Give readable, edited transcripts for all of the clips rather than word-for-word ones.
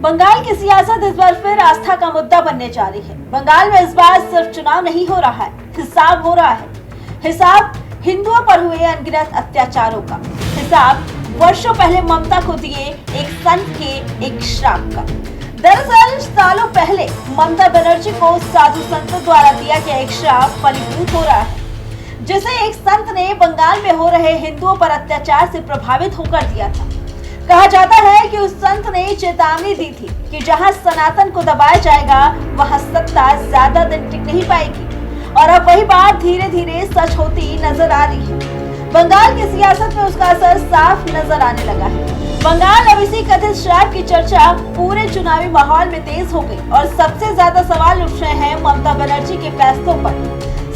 बंगाल की सियासत इस बार फिर आस्था का मुद्दा बनने जा रही है। बंगाल में इस बार सिर्फ चुनाव नहीं हो रहा है, हिसाब हो रहा है। हिसाब हिंदुओं पर हुए अनगिनत अत्याचारों का, हिसाब वर्षों पहले ममता को दिए एक संत के एक श्राप का। दरअसल सालों पहले ममता बनर्जी को साधु संतों द्वारा दिया गया एक श्राप फलीभूत हो रहा है, जिसे एक संत ने बंगाल में हो रहे हिंदुओं पर अत्याचार से प्रभावित होकर दिया था। कहा जाता है कि उस संत ने चेतावनी दी थी कि जहां सनातन को दबाया जाएगा वहां सत्ता ज्यादा दिन टिक नहीं पाएगी, और अब वही बात धीरे धीरे सच होती नजर आ रही है। बंगाल की सियासत में उसका असर साफ नजर आने लगा है। बंगाल अब इसी कथित श्राप की चर्चा पूरे चुनावी माहौल में तेज हो गई और सबसे ज्यादा सवाल उठ रहे हैं ममता बनर्जी के फैसलों पर।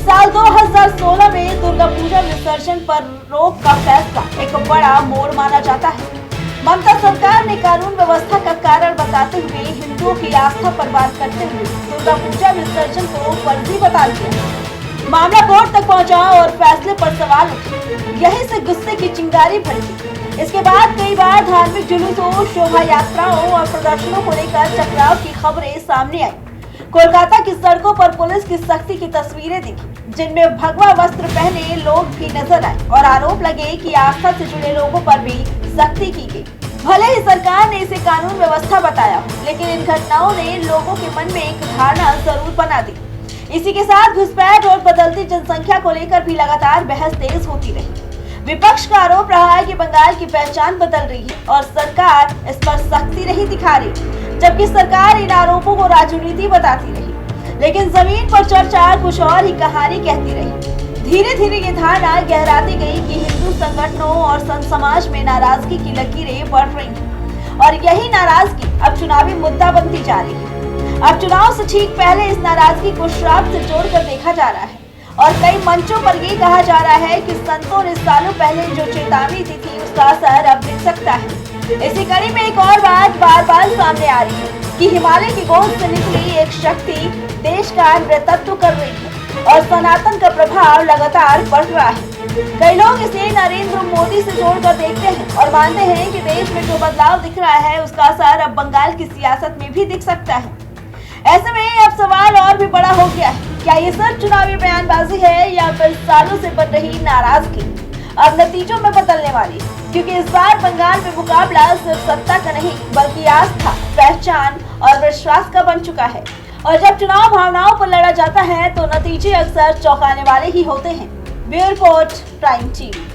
साल 2016 में दुर्गा पूजा विसर्जन पर रोक का फैसला एक बड़ा मोड़ माना जाता है। ममता सरकार ने कानून व्यवस्था का कारण बताते हुए हिंदुओं की आस्था पर वार करते हुए दुर्गा पूजा विसर्जन को फर्जी बता दिया। मामला कोर्ट तक पहुंचा और फैसले पर सवाल उठे। यहीं से गुस्से की चिंगारी भड़की। इसके बाद कई बार धार्मिक जुलूसों, शोभा यात्राओं और प्रदर्शनों को लेकर टकराव की खबरें सामने आई। कोलकाता की सड़कों पर पुलिस की सख्ती की तस्वीरें दिखी, जिनमें भगवा वस्त्र पहने लोग भी नजर आए और आरोप लगे कि आस्था से जुड़े लोगों पर भी सख्ती की गई। भले ही सरकार ने इसे कानून व्यवस्था बताया, लेकिन इन घटनाओं ने लोगों के मन में एक धारणा जरूर बना दी। इसी के साथ घुसपैठ और बदलती जनसंख्या को लेकर भी लगातार बहस तेज होती रही। विपक्ष का आरोप रहा है कि बंगाल की पहचान बदल रही है और सरकार इस पर सख्ती नहीं दिखा रही, जबकि सरकार इन आरोपों को राजनीति बताती रही। लेकिन जमीन पर चर्चा कुछ और ही कहानी कहती रही। धीरे धीरे ये धारणा गहराती गई कि हिंदू संगठनों और संत समाज में नाराजगी की लकीरें बढ़ रही हैं, और यही नाराजगी अब चुनावी मुद्दा बनती जा रही है। अब चुनाव से ठीक पहले इस नाराजगी को श्राप से जोड़कर देखा जा रहा है, और कई मंचों पर ये कहा जा रहा है कि संतों ने सालों पहले जो चेतावनी दी थी उसका असर अब दिख सकता है। इसी कड़ी में एक और बात बार बार सामने आ रही है कि हिमालय की गोद से निकली एक शक्ति देश का नेतृत्व कर रही है और सनातन का प्रभाव लगातार बढ़ रहा है। कई लोग इसे नरेंद्र मोदी से जोड़कर देखते हैं और मानते हैं कि देश में जो बदलाव दिख रहा है उसका असर अब बंगाल की सियासत में भी दिख सकता है। ऐसे में अब सवाल और भी बड़ा हो गया है, क्या ये सिर्फ चुनावी बयानबाजी है या फिर सालों से बन रही नाराजगी अब नतीजों में बदलने वाली है? क्योंकि इस बार बंगाल में मुकाबला सिर्फ सत्ता का नहीं बल्कि आस्था, पहचान और विश्वास का बन चुका है। और जब चुनाव भावनाओं पर लड़ा जाता है तो नतीजे अक्सर चौंकाने वाले ही होते हैं। Bureau report, prime TV.